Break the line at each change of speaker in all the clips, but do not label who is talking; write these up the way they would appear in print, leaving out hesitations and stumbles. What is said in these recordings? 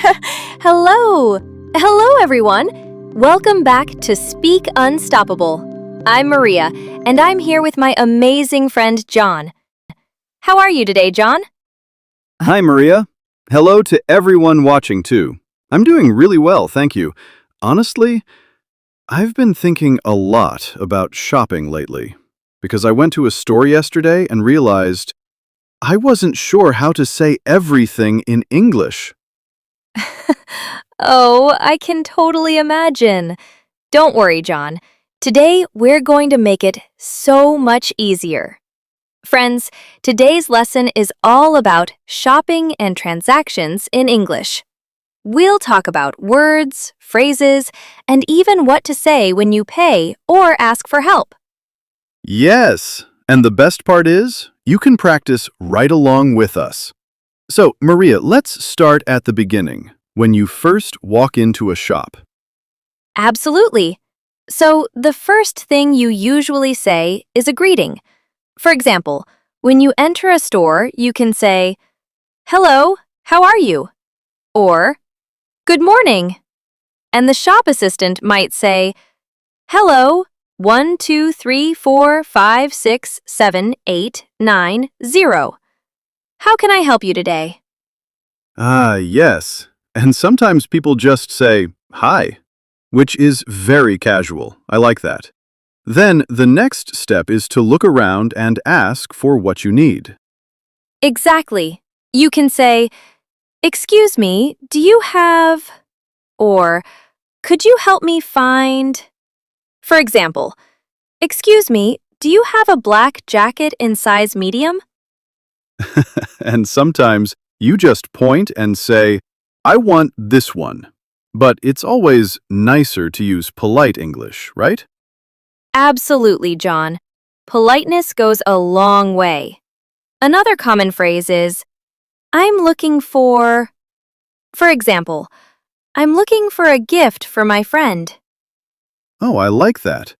Hello! Hello, everyone! Welcome back to Speak Unstoppable. I'm Maria, and I'm here with my amazing friend, Jon. How are you today, Jon?
Hi, Maria. Hello to everyone watching, too. I'm doing really well, thank you. Honestly, I've been thinking a lot about shopping lately, because I went to a store yesterday and realized I wasn't sure how to say everything in English.
Oh, I can totally imagine. Don't worry, Jon. Today, we're going to make it so much easier. Friends, today's lesson is all about shopping and transactions in English. We'll talk about words, phrases, and even what to say when you pay or ask for help.
Yes, and the best part is, you can practice right along with us. So, Maria, let's start at the beginning, when you first walk into a shop.
Absolutely. So, the first thing you usually say is a greeting. For example, when you enter a store, you can say, "Hello, how are you?" Or, "Good morning." And the shop assistant might say, "Hello, 1, 2, 3, 4, 5, 6, 7, 8, 9, 0. How can I help you today?"
Ah, yes. And sometimes people just say, hi, which is very casual. I like that. Then the next step is to look around and ask for what you need.
Exactly. You can say, "Excuse me, do you have?" Or, "Could you help me find?" For example, "Excuse me, do you have a black jacket in size medium?"
And sometimes you just point and say, I want this one. But it's always nicer to use polite English, right?
Absolutely, Jon. Politeness goes a long way. Another common phrase is, "I'm looking for." For example, "I'm looking for a gift for my friend."
Oh, I like that.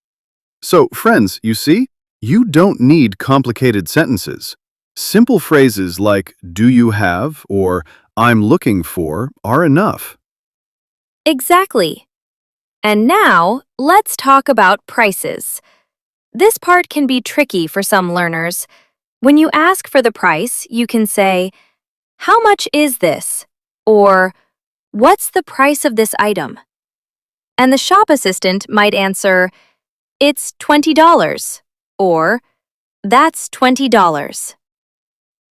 So, friends, you see, you don't need complicated sentences. Simple phrases like do you have or I'm looking for are enough.
Exactly. And now, let's talk about prices. This part can be tricky for some learners. When you ask for the price, you can say, "How much is this?" Or, "What's the price of this item?" And the shop assistant might answer, "It's $20." Or, "That's $20."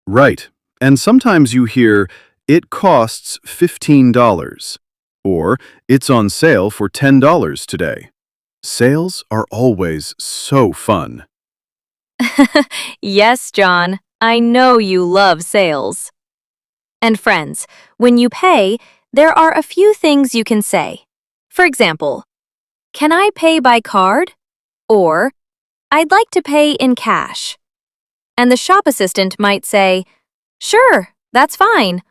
Right. And sometimes you hear it costs $15 or it's on sale for $10 today. Sales are always so fun.
Yes, Jon, I know you love sales. And friends, when you pay, there are a few things you can say. For example, "Can I pay by card?" Or, "I'd like to pay in cash." And the shop assistant might say, "Sure, that's fine."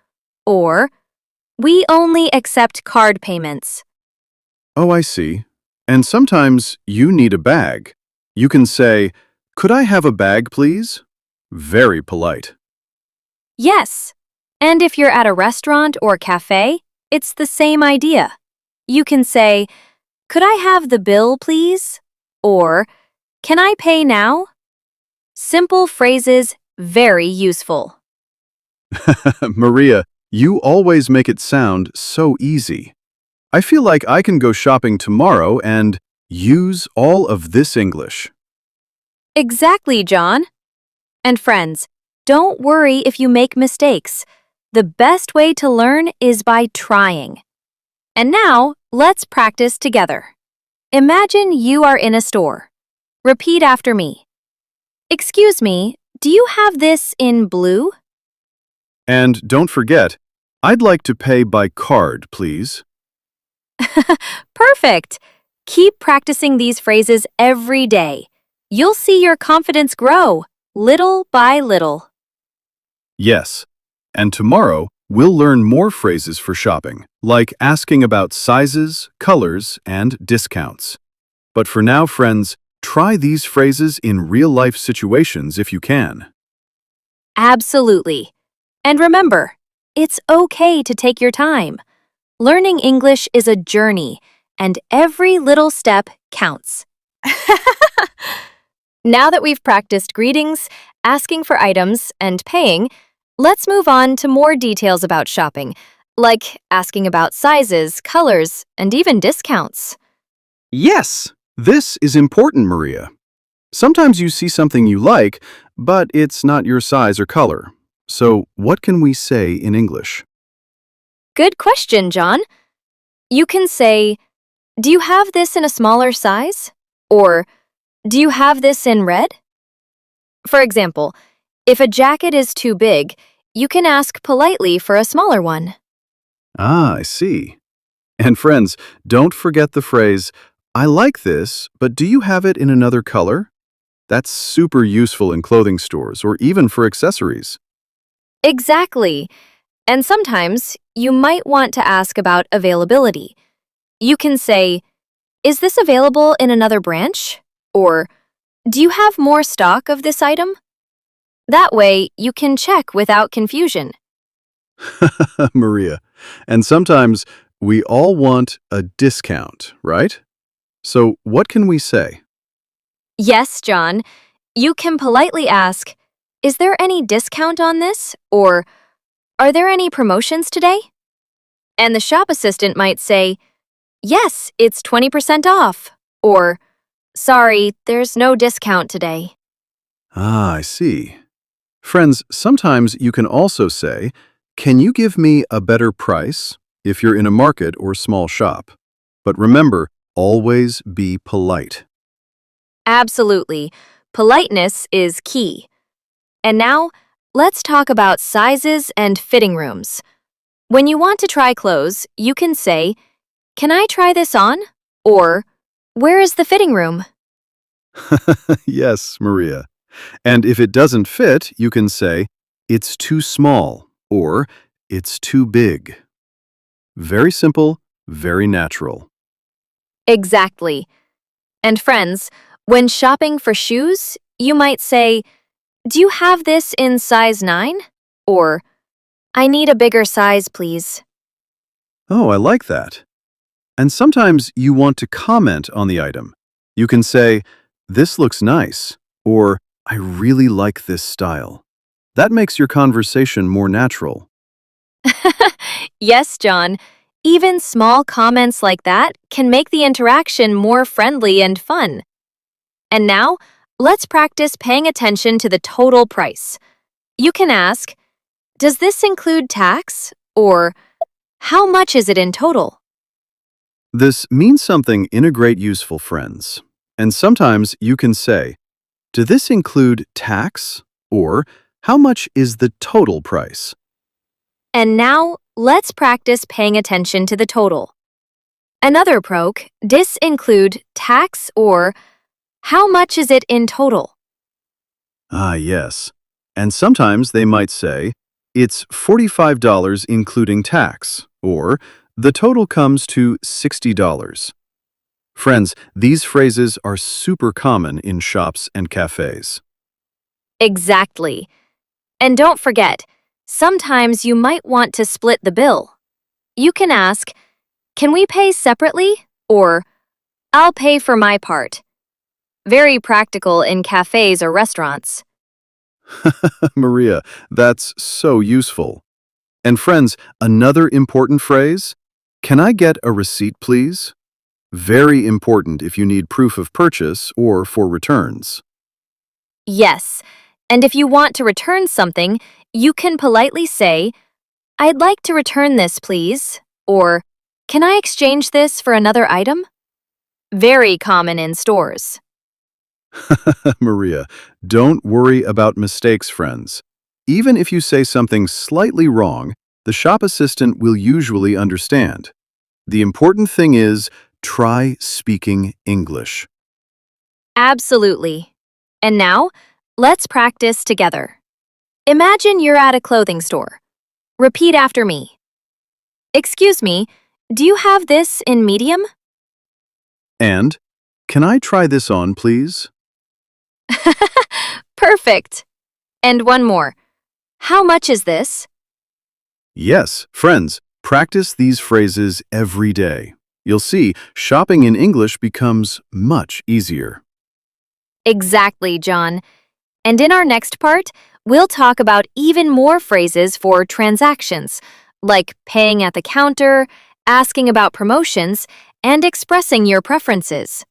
Or, "We only accept card payments."
Oh, I see. And sometimes you need a bag. You can say, could I have a bag, please? Very polite.
Yes. And if you're at a restaurant or cafe, it's the same idea. You can say, "Could I have the bill, please?" Or, "Can I pay now?" Simple phrases, very useful.
Maria, you always make it sound so easy. I feel like I can go shopping tomorrow and use all of this English.
Exactly, Jon. And friends, don't worry if you make mistakes. The best way to learn is by trying. And now, let's practice together. Imagine you are in a store. Repeat after me. "Excuse me, do you have this in blue?"
And don't forget, I'd like to pay by card, please.
Perfect! Keep practicing these phrases every day. You'll see your confidence grow, little by little.
Yes. And tomorrow, we'll learn more phrases for shopping, like asking about sizes, colors, and discounts. But for now, friends, try these phrases in real-life situations if you can.
Absolutely. And remember, it's okay to take your time. Learning English is a journey, and every little step counts. Now that we've practiced greetings, asking for items, and paying, let's move on to more details about shopping, like asking about sizes, colors, and even discounts.
Yes, this is important, Maria. Sometimes you see something you like, but it's not your size or color. So, what can we say in English?
Good question, John. You can say, "Do you have this in a smaller size?" Or, "Do you have this in red?" For example, if a jacket is too big, you can ask politely for a smaller one.
Ah, I see. And friends, don't forget the phrase, I like this, but do you have it in another color? That's super useful in clothing stores or even for accessories.
Exactly. And sometimes you might want to ask about availability. You can say, "Is this available in another branch?" Or, "Do you have more stock of this item?" That way, you can check without confusion.
Maria. And sometimes we all want a discount, right? So what can we say?
Yes, John. You can politely ask, "Is there any discount on this?" Or, "Are there any promotions today?" And the shop assistant might say, "Yes, it's 20% off." Or, "Sorry, there's no discount today."
Ah, I see. Friends, sometimes you can also say, can you give me a better price if you're in a market or small shop? But remember, always be polite.
Absolutely. Politeness is key. And now, let's talk about sizes and fitting rooms. When you want to try clothes, you can say, "Can I try this on?" Or, "Where is the fitting room?"
Yes, Maria. And if it doesn't fit, you can say, it's too small or it's too big. Very simple, very natural.
Exactly. And friends, when shopping for shoes, you might say, "Do you have this in size 9?" Or, "I need a bigger size, please."
Oh, I like that. And sometimes you want to comment on the item. You can say, this looks nice, or I really like this style. That makes your conversation more natural.
Yes, John. Even small comments like that can make the interaction more friendly and fun. And now, let's practice paying attention to the total price. You can ask, "Does this include tax?" Or, "How much is it in total?"
This means something in a great useful friends. And sometimes you can say, "Does this include tax?" Or, "How much is the total price?"
And now, let's practice paying attention to the total. Another proc, "This include tax?" Or, "How much is it in total?"
Ah, yes. And sometimes they might say, it's $45 including tax, or the total comes to $60. Friends, these phrases are super common in shops and cafes.
Exactly. And don't forget, sometimes you might want to split the bill. You can ask, "Can we pay separately?" Or, "I'll pay for my part." Very practical in cafes or restaurants.
Maria, that's so useful. And friends, another important phrase, can I get a receipt, please? Very important if you need proof of purchase or for returns.
Yes, and if you want to return something, you can politely say, "I'd like to return this, please." Or, "Can I exchange this for another item?" Very common in stores.
Maria, don't worry about mistakes, friends. Even if you say something slightly wrong, the shop assistant will usually understand. The important thing is, try speaking English.
Absolutely. And now, let's practice together. Imagine you're at a clothing store. Repeat after me. "Excuse me, do you have this in medium?"
And, can I try this on, please?
Perfect. And one more. "How much is this?"
Yes, friends, Practice these phrases every day. You'll see shopping in English becomes much easier.
Exactly, John. And in our next part, we'll talk about even more phrases for transactions, like paying at the counter, asking about promotions, and expressing your preferences.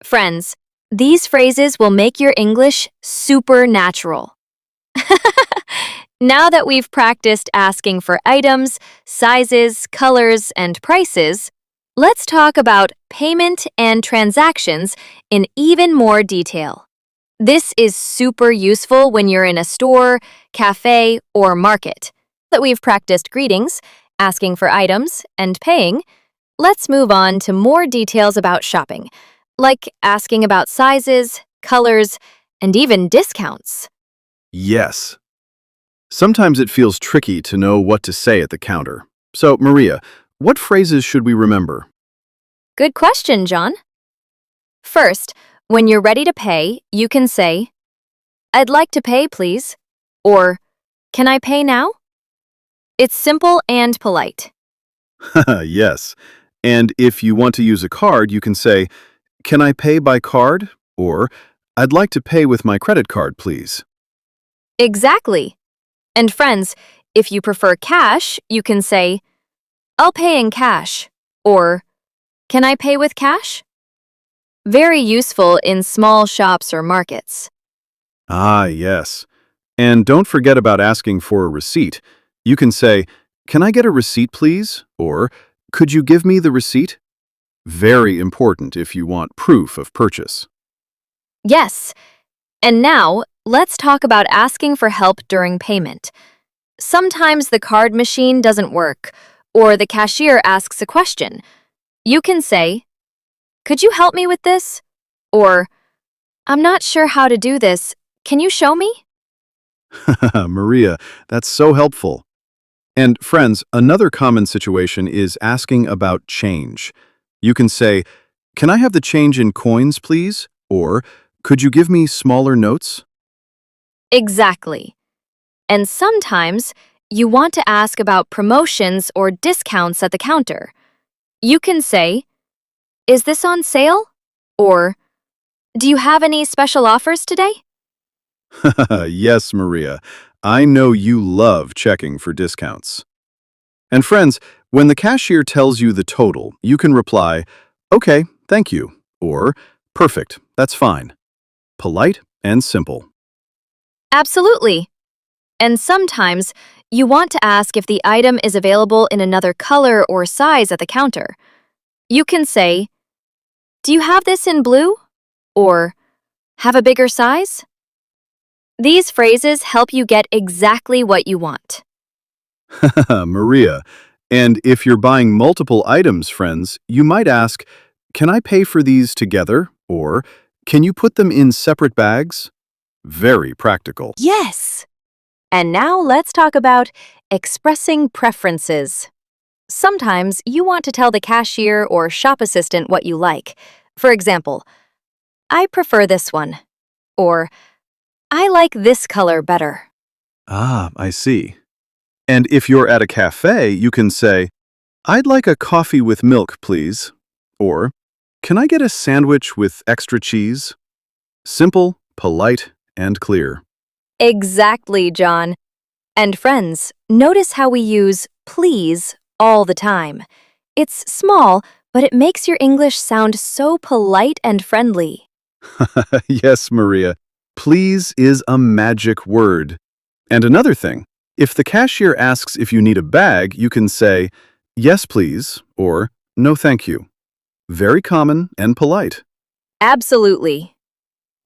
Friends, these phrases will make your English super natural. Now that we've practiced asking for items, sizes, colors, and prices, let's talk about payment and transactions in even more detail. This is super useful when you're in a store, cafe, or market. That we've practiced greetings, asking for items, and paying, let's move on to more details about shopping, like asking about sizes, colors, and even discounts.
Yes. Sometimes it feels tricky to know what to say at the counter. So, Maria, what phrases should we remember?
Good question, John. First, when you're ready to pay, you can say, "I'd like to pay, please," or "Can I pay now?" It's simple and polite.
Yes. And if you want to use a card, you can say, "Can I pay by card?" Or, "I'd like to pay with my credit card, please."
Exactly. And friends, if you prefer cash, you can say, "I'll pay in cash," or "Can I pay with cash?" Very useful in small shops or markets.
Ah, yes. And don't forget about asking for a receipt. You can say, "Can I get a receipt, please?" Or, "Could you give me the receipt?" Very important if you want proof of purchase.
Yes. And now, let's talk about asking for help during payment. Sometimes the card machine doesn't work, or the cashier asks a question. You can say, "Could you help me with this?" Or, "I'm not sure how to do this. Can you show me?"
Maria, that's so helpful. And friends, another common situation is asking about change. You can say, "Can I have the change in coins, please?" Or, "Could you give me smaller notes?"
Exactly. And sometimes you want to ask about promotions or discounts at the counter. You can say, "Is this on sale?" Or, "Do you have any special offers today?"
Yes, Maria. I know you love checking for discounts. And friends, when the cashier tells you the total, you can reply, "Okay, thank you," or "Perfect, that's fine." Polite and simple.
Absolutely. And sometimes you want to ask if the item is available in another color or size at the counter. You can say, "Do you have this in blue?" Or, "Have a bigger size?" These phrases help you get exactly what you want.
Maria. And if you're buying multiple items, friends, you might ask, "Can I pay for these together?" Or, "Can you put them in separate bags?" Very practical.
Yes! And now let's talk about expressing preferences. Sometimes you want to tell the cashier or shop assistant what you like. For example, "I prefer this one," or "I like this color better."
Ah, I see. And if you're at a cafe, you can say, "I'd like a coffee with milk, please." Or, "Can I get a sandwich with extra cheese?" Simple, polite, and clear.
Exactly, John. And friends, notice how we use please all the time. It's small, but it makes your English sound so polite and friendly.
Yes, Maria. Please is a magic word. And another thing, if the cashier asks if you need a bag, you can say, "Yes, please," or "No, thank you." Very common and polite.
Absolutely.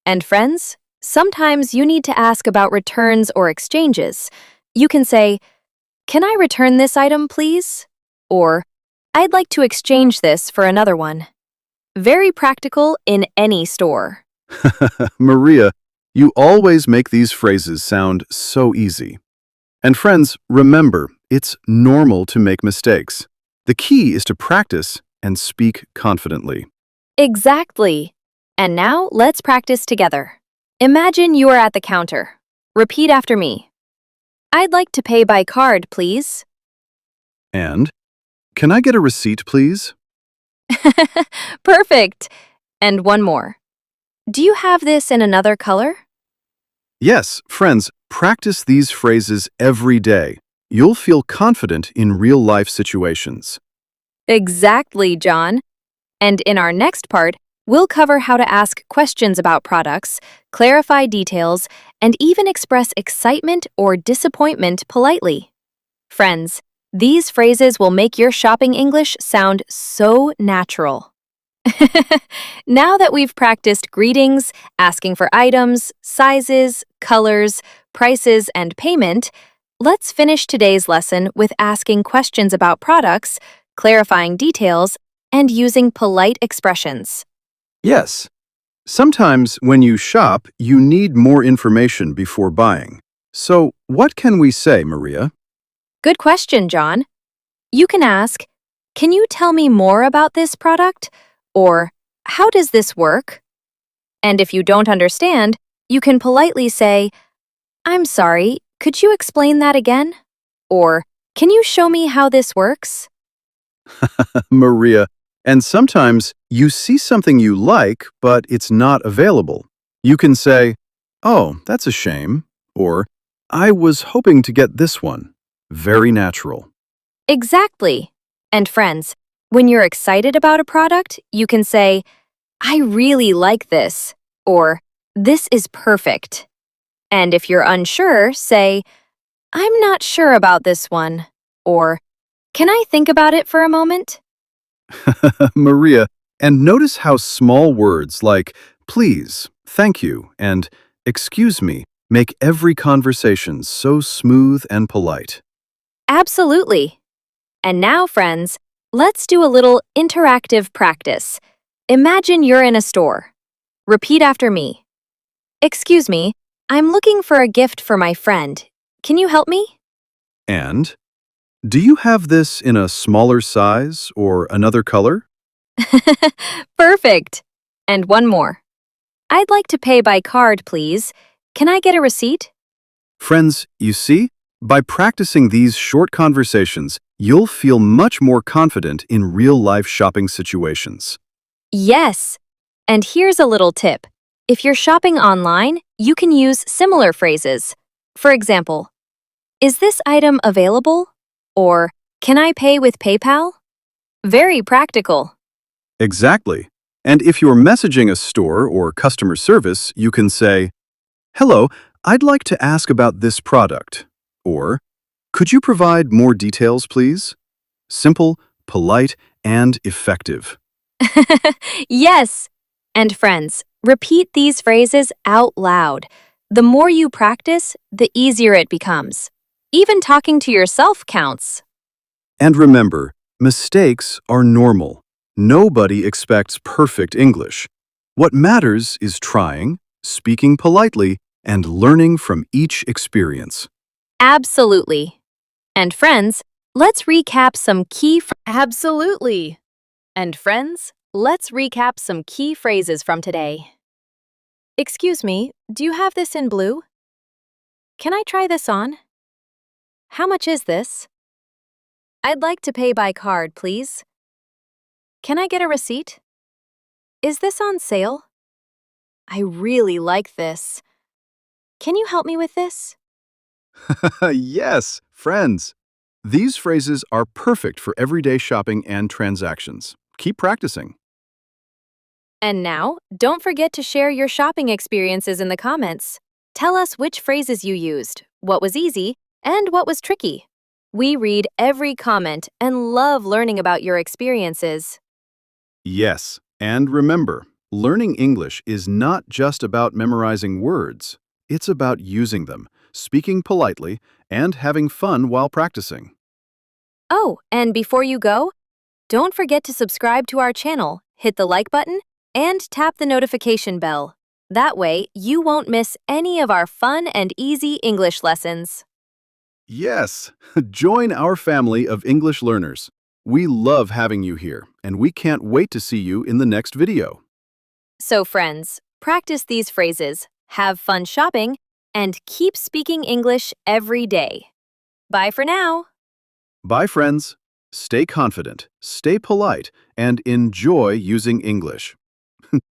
And friends, sometimes you need to ask about returns or exchanges. You can say, "Can I return this item, please?" Or, "I'd like to exchange this for another one." Very practical in any store.
Maria, you always make these phrases sound so easy. And friends, remember, it's normal to make mistakes. The key is to practice and speak confidently.
Exactly. And now let's practice together. Imagine you are at the counter. Repeat after me. "I'd like to pay by card, please."
And, can I get a receipt, please?
Perfect. And one more. Do you have this in another color?
Yes, friends, practice these phrases every day. You'll feel confident in real-life situations.
Exactly, John. And in our next part, we'll cover how to ask questions about products, clarify details, and even express excitement or disappointment politely. Friends, these phrases will make your shopping English sound so natural. Now that we've practiced greetings, asking for items, sizes, colors, prices, and payment, let's finish today's lesson with asking questions about products, clarifying details, and using polite expressions.
Yes. Sometimes when you shop, you need more information before buying. So, what can we say, Maria?
Good question, John. You can ask, "Can you tell me more about this product?" Or, "How does this work?" And if you don't understand, you can politely say, "I'm sorry, could you explain that again?" Or, "Can you show me how this works?"
Maria, and sometimes you see something you like, but it's not available. You can say, "Oh, that's a shame," or "I was hoping to get this one." Very natural.
Exactly. And friends, when you're excited about a product, you can say, "I really like this," or "This is perfect." And if you're unsure, say, "I'm not sure about this one," or "Can I think about it for a moment?"
Maria, and notice how small words like please, thank you, and excuse me make every conversation so smooth and polite.
Absolutely. And now, friends, let's do a little interactive practice. Imagine you're in a store. Repeat after me. "Excuse me, I'm looking for a gift for my friend. Can you help me?"
And, do you have this in a smaller size or another color?
Perfect. And one more. "I'd like to pay by card, please. Can I get a receipt?"
Friends, you see, by practicing these short conversations, you'll feel much more confident in real-life shopping situations.
Yes. And here's a little tip. If you're shopping online, you can use similar phrases. For example, "Is this item available?" Or, "Can I pay with PayPal?" Very practical.
Exactly. And if you're messaging a store or customer service, you can say, "Hello, I'd like to ask about this product." Or, "Could you provide more details, please?" Simple, polite, and effective.
Yes. And friends, repeat these phrases out loud. The more you practice, the easier it becomes. Even talking to yourself counts.
And remember, mistakes are normal. Nobody expects perfect English. What matters is trying, speaking politely, and learning from each experience.
Absolutely. And friends, let's recap some key Absolutely. And friends, let's recap some key phrases from today. "Excuse me, do you have this in blue? Can I try this on? How much is this? I'd like to pay by card, please. Can I get a receipt? Is this on sale? I really like this. Can you help me with this?"
Yes, friends. These phrases are perfect for everyday shopping and transactions. Keep practicing.
And now, don't forget to share your shopping experiences in the comments. Tell us which phrases you used, what was easy, and what was tricky. We read every comment and love learning about your experiences.
Yes, and remember, learning English is not just about memorizing words. It's about using them, speaking politely, and having fun while practicing.
Oh, and before you go, don't forget to subscribe to our channel, hit the like button, and tap the notification bell. That way, you won't miss any of our fun and easy English lessons.
Yes, join our family of English learners. We love having you here, and we can't wait to see you in the next video.
So, friends, practice these phrases, have fun shopping, and keep speaking English every day. Bye for now.
Bye, friends. Stay confident, stay polite, and enjoy using English.